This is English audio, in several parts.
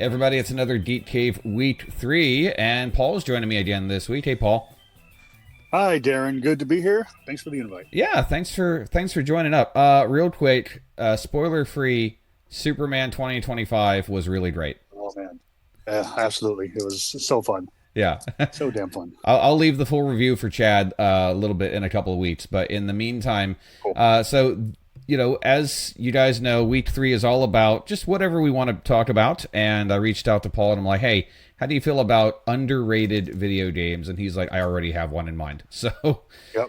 Hey everybody, it's another Geek Cave Week 3, and Paul's joining me again this week. Hey, Paul. Hi, Darren. Good to be here. Thanks for the invite. Yeah, thanks for joining up. Real quick, spoiler-free, Superman 2025 was really great. Oh man, yeah, absolutely. It was so fun, Yeah. so damn fun. I'll leave the full review for Chad a little bit in a couple of weeks, but in the meantime, Cool. as you guys know, week 3 is all about just whatever we want to talk about. And I reached out to Paul and I'm like, hey, how do you feel about underrated video games? And he's like, I already have one in mind. So, Yep.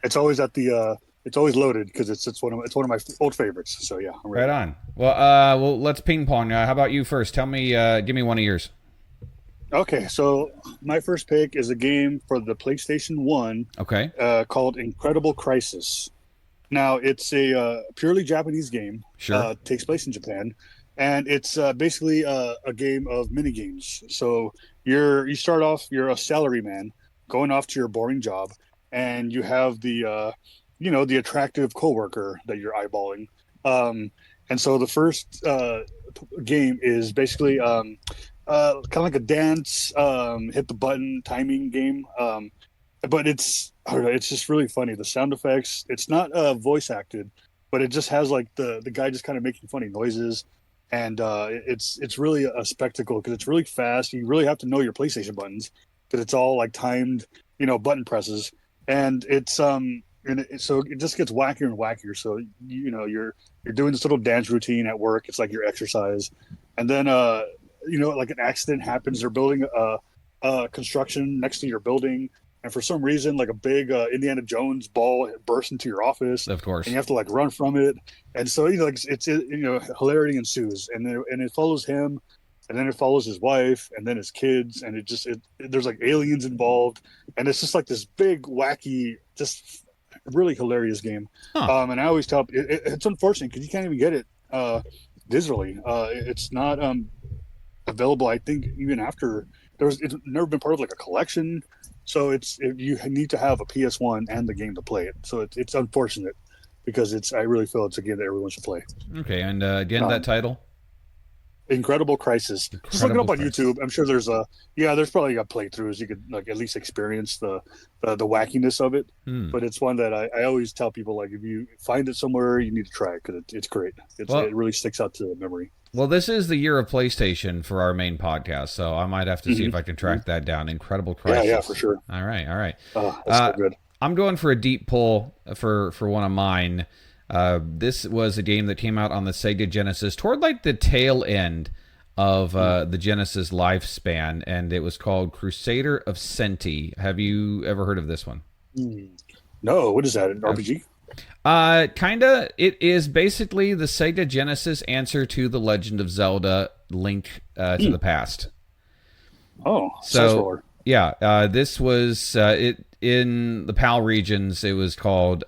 It's always at the. It's always loaded because it's one of my old favorites. So yeah, I'm right ready. on. Well, let's ping pong. How about you first? Tell me, give me one of yours. Okay, so my first pick is a game for the PlayStation One Okay, called Incredible Crisis. Now it's a purely Japanese game. sure. Takes place in Japan, and it's basically a game of mini games. So you start off, you're a salaryman going off to your boring job, and you have the attractive coworker that you're eyeballing. And so the first game is basically kind of like a dance, hit the button timing game. But I don't know, it's just really funny. The sound effects, it's not voice acted, but it just has like the guy just kind of making funny noises, and it's really a spectacle because it's really fast. You really have to know your PlayStation buttons because it's all like timed, button presses, and so it just gets wackier and wackier. So you're doing this little dance routine at work. It's like your exercise, and then like an accident happens. They're building a construction next to your building, and for some reason, like a big Indiana Jones ball bursts into your office, Of course. and you have to like run from it. And so like it's hilarity ensues, and it follows him, and then it follows his wife, and then his kids, and there's like aliens involved, and it's just like this big wacky, just really hilarious game. Huh. And I always tell it's unfortunate because you can't even get it digitally. It's not available. I think even after it's never been part of like a collection. So you need to have a PS1 and the game to play it. So it's unfortunate because I really feel it's a game that everyone should play. Okay, and again, that Um, title? Incredible Crisis. Just look it Incredible up on Crisis. YouTube. I'm sure there's probably got playthroughs. You could like at least experience the wackiness of it. Hmm. But it's one that I always tell people, like, if you find it somewhere, you need to try it because it's great. Well, It really sticks out to the memory. Well, this is the year of PlayStation for our main podcast, so I might have to see Hmm. if I can track that down. Incredible Yeah, for Crisis. sure. All right, all right. That's so Uh, good. I'm going for a deep pull for one of mine. This was a game that came out on the Sega Genesis toward like the tail end of the Genesis lifespan, and it was called Crusader of Senti. Have you ever heard of this one? Hmm. No, what is that? An RPG? Kinda. It is basically the Sega Genesis answer to The Legend of Zelda: Link to the Past. Oh, South So Roller. yeah, this was it in the PAL regions. It was called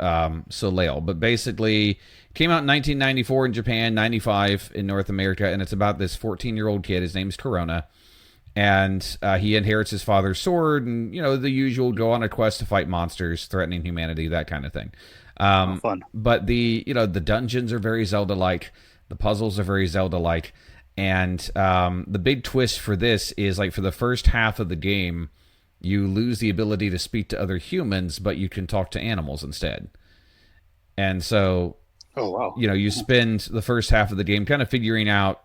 Soleil, but basically it came out in 1994 in Japan, 95 in North America, and it's about this 14-year-old kid. His name's Corona, and he inherits his father's sword, and the usual go on a quest to fight monsters threatening humanity, that kind of thing. Oh, fun. But the dungeons are very Zelda-like, the puzzles are very Zelda-like, and the big twist for this is like for the first half of the game, you lose the ability to speak to other humans, but you can talk to animals instead. And so, Oh, wow. you spend the first half of the game kind of figuring out,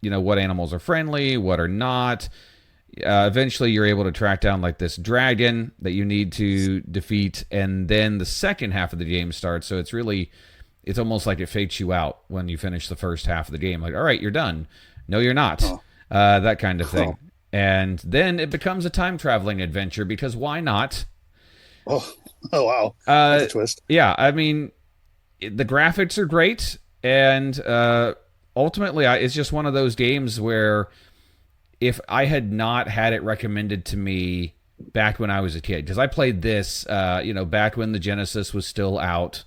what animals are friendly, what are not. Eventually, you're able to track down like this dragon that you need to defeat, and then the second half of the game starts. So it's almost like it fakes you out when you finish the first half of the game. Like, all right, you're done. No, you're not. Oh, That kind of thing. oh, And then it becomes a time traveling adventure because why not? oh, oh, wow. That's Uh, a twist. yeah, I mean, the graphics are great, and ultimately, it's just one of those games where if I had not had it recommended to me back when I was a kid, because I played this, back when the Genesis was still out,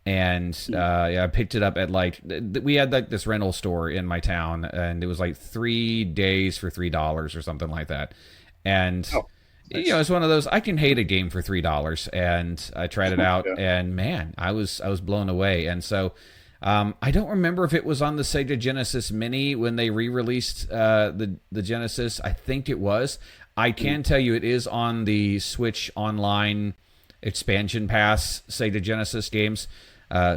and yeah, I picked it up at like we had like this rental store in my town, and it was like 3 days for $3 or something like that, and. Oh, nice. It's one of those I can hate a game for $3, and I tried it out, Yeah. and man, I was blown away, and so I don't remember if it was on the Sega Genesis Mini when they re-released the Genesis. I think it was. I can tell you it is on the Switch Online expansion pass Sega Genesis games.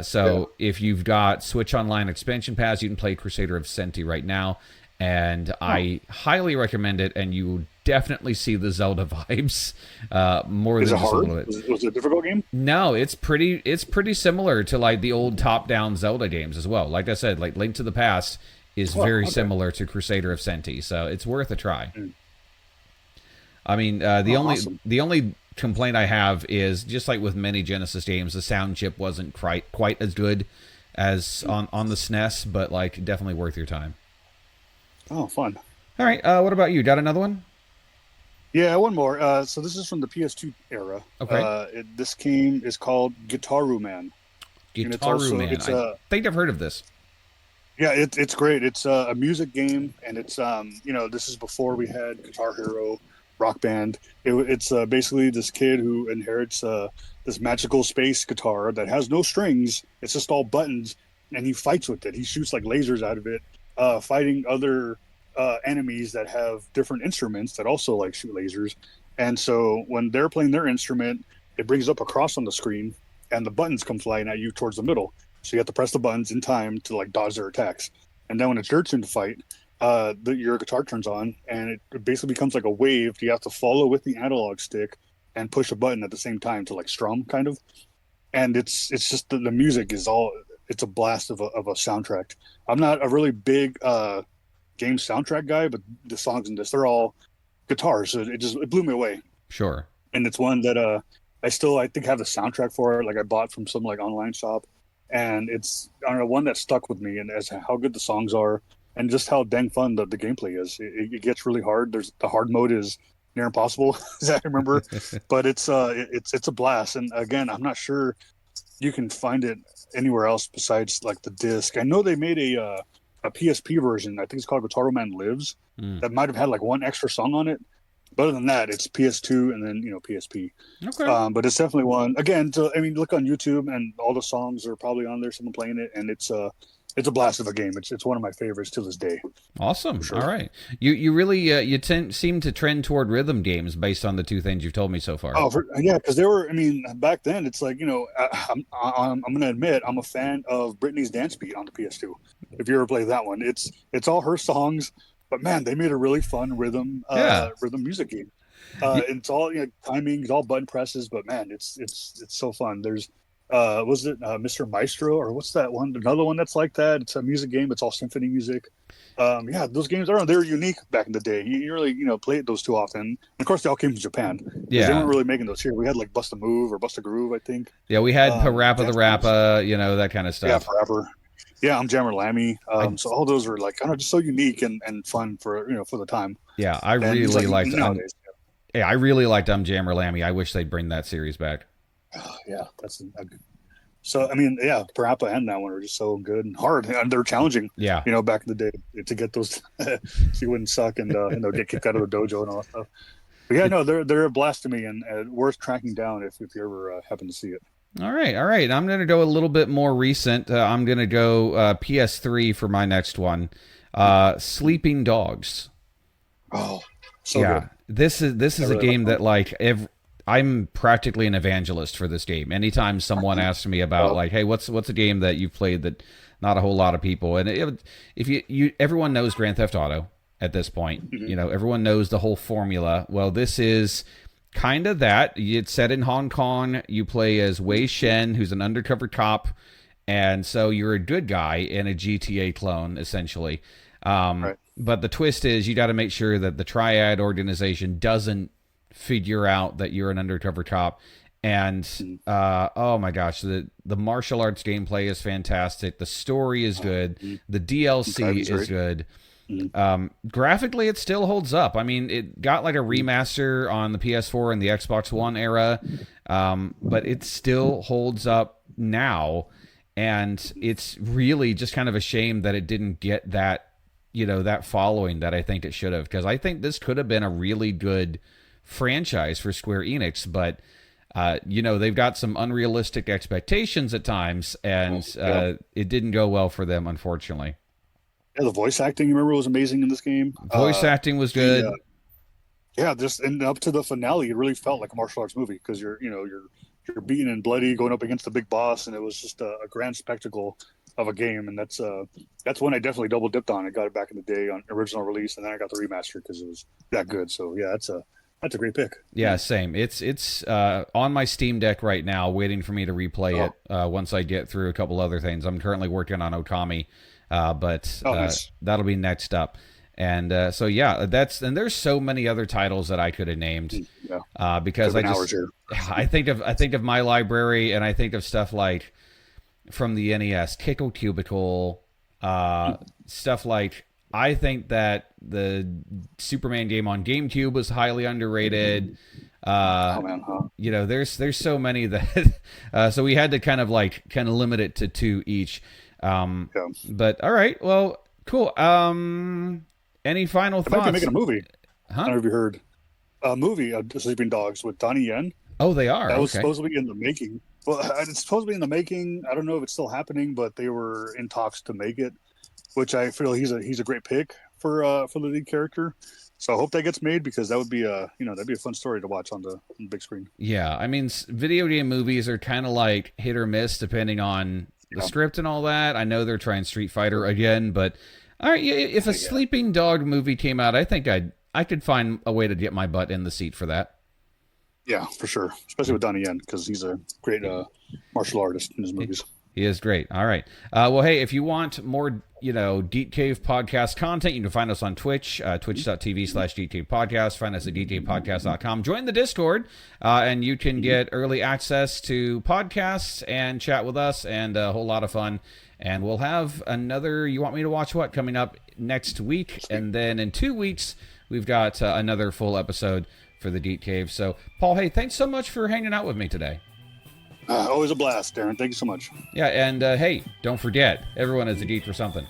So if you've got Switch Online expansion pass, you can play Crusader of Senti right now, and I highly recommend it. And you will definitely see the Zelda vibes more Is than it just a hard? little bit. Was it a difficult game? No, it's pretty similar to like the old top-down Zelda games as well. Like I said, like Link to the Past is Oh, very okay. similar to Crusader of Senti, so it's worth a try. Mm. I mean, the Oh, only awesome. the only complaint I have is just like with many Genesis games, the sound chip wasn't quite as good as on the SNES, but like definitely worth your time. Oh, fun. All right, what about you? Got another one? Yeah, one more. So this is from the PS2 era. Okay, This game is called Guitaru Man, and it's Gitaru also Man. it's I a think I've heard of this. yeah, it's great. It's a music game, and it's this is before we had Guitar Hero, Rock Band. It's basically this kid who inherits this magical space guitar that has no strings. It's just all buttons, and he fights with it. He shoots like lasers out of it, fighting other enemies that have different instruments that also like shoot lasers. And so when they're playing their instrument, it brings up a cross on the screen, and the buttons come flying at you towards the middle. So you have to press the buttons in time to like dodge their attacks. And then when it's your turn to fight, your guitar turns on, and it basically becomes like a wave. You have to follow with the analog stick and push a button at the same time to like strum, kind of. And it's just the music is all. It's a blast of a soundtrack. I'm not a really big game soundtrack guy, but the songs in this, they're all guitars. So it blew me away. Sure. And it's one that I think have the soundtrack for it. Like I bought from some like online shop, and it's I don't know, one that stuck with me, and as how good the songs are, and just how dang fun the gameplay is. It gets really hard. There's the hard mode is near impossible, as I remember, but it's a blast. And again, I'm not sure you can find it anywhere else besides like the disc. I know they made a PSP version. I think it's called Guitar Man Lives. Mm. That might have had like one extra song on it. But other than that, it's PS2 and then PSP. Okay. But it's definitely one. Again, look on YouTube and all the songs are probably on there. Someone playing it, and it's a blast of a game. It's one of my favorites to this day. Awesome. For sure. All right. You really seem to trend toward rhythm games based on the two things you've told me so far. Yeah, because they were. I mean, back then, it's like I'm going to admit I'm a fan of Britney's Dance Beat on the PS2. If you ever played that one, it's all her songs, but man, they made a really fun Yeah. rhythm music game. Y- It's all timing, it's all button presses, but man, it's so fun. There's was it Mr. Maestro or what's that one? Another one that's like that. It's a music game. It's all symphony music. Yeah, those games they were unique back in the day. You really play those too often. And of course, they all came from Japan because they Yeah. weren't really making those here. We had like Bust a Move or Bust a Groove, I think. Yeah, we had Parappa the Dance games. Rappa, that kind of Yeah, stuff. forever. Yeah, I'm Jammer Lammy. I So all those were like kind of just so unique and fun for for the time. yeah, I And it's really like liked nowadays. yeah, I really liked Jammer Lammy. I wish they'd bring that series back. Yeah, that's so. I mean, yeah, Parappa and that one are just so good and hard, and they're challenging. Yeah. Back in the day to get those, so you wouldn't suck and get kicked out of the dojo and all that stuff. But yeah, no, they're a blast to me and worth tracking down if you ever happen to see it. All right, all right. I'm going to go a little bit more recent. I'm going to go PS3 for my next one. Sleeping Dogs. Oh, so Yeah, good. this is I a really game like that like I'm practically an evangelist for this game. Anytime someone asks me about like, hey, what's a game that you've played that not a whole lot of people, and if you everyone knows Grand Theft Auto at this point, everyone knows the whole formula. Well, this is kind of that. It's set in Hong Kong. You play as Wei Shen, who's an undercover cop, and so you're a good guy in a GTA clone, essentially. Right. But the twist is you got to make sure that the Triad organization doesn't figure out that you're an undercover cop. And oh my gosh, the martial arts gameplay is fantastic. The story is good. The DLC is good. Graphically, it still holds up. I mean, it got like a remaster on the PS4 and the Xbox One era, but it still holds up now. And it's really just kind of a shame that it didn't get that, that following that I think it should have. Because I think this could have been a really good franchise for Square Enix, but they've got some unrealistic expectations at times, and Yeah. it didn't go well for them, unfortunately. Yeah, the voice acting, remember, was amazing in this game. Voice acting was The good. Yeah, just and up to the finale, it really felt like a martial arts movie because you're beaten and bloody, going up against the big boss, and it was just a grand spectacle of a game. And that's one I definitely double dipped on. I got it back in the day on original release, and then I got the remaster because it was that good. So yeah, that's a great pick. Yeah, same. It's on my Steam Deck right now, waiting for me to replay Oh, it once I get through a couple other things. I'm currently working on Okami, but oh, nice. that'll be next up. And so yeah, and there's so many other titles that I could have named Yeah, because took an hours here. I think of my library, and I think of stuff like from the NES, Kickle Cubicle, stuff like. I think that the Superman game on GameCube was highly underrated. Uh, Oh man, huh? there's so many that so we had to kind of limit it to two each. Yeah, But all right, well, cool. Any final they might be thoughts? making a movie. I Huh? don't know if you heard a movie, Sleeping Dogs with Donnie Yen. Oh, they are. That was Okay. supposed to be in the making. Well, it's supposed to be in the making. I don't know if it's still happening, but they were in talks to make it, which I feel he's a great pick for the lead character. So I hope that gets made because that would be that'd be a fun story to watch on the big screen. Yeah, I mean, video game movies are kind of like hit or miss depending on the Yeah, script and all that. I know they're trying Street Fighter again, but all right, yeah, if a yeah, Sleeping Dog movie came out, I think I could find a way to get my butt in the seat for that. yeah, for sure. Especially with Donnie Yen because he's a great martial artist in his movies. He is great. All right. Well, hey, if you want more, Deep Cave podcast content, you can find us on Twitch, twitch.tv/Deep Cave Podcast. Find us at deepcavepodcast.com. Join the Discord, and you can get early access to podcasts and chat with us and a whole lot of fun. And we'll have another You Want Me to Watch What coming up next week. And then in 2 weeks, we've got another full episode for the Deep Cave. So, Paul, hey, thanks so much for hanging out with me today. Always a blast, Darren. Thank you so much. Yeah, and hey, don't forget, everyone is a geek for something.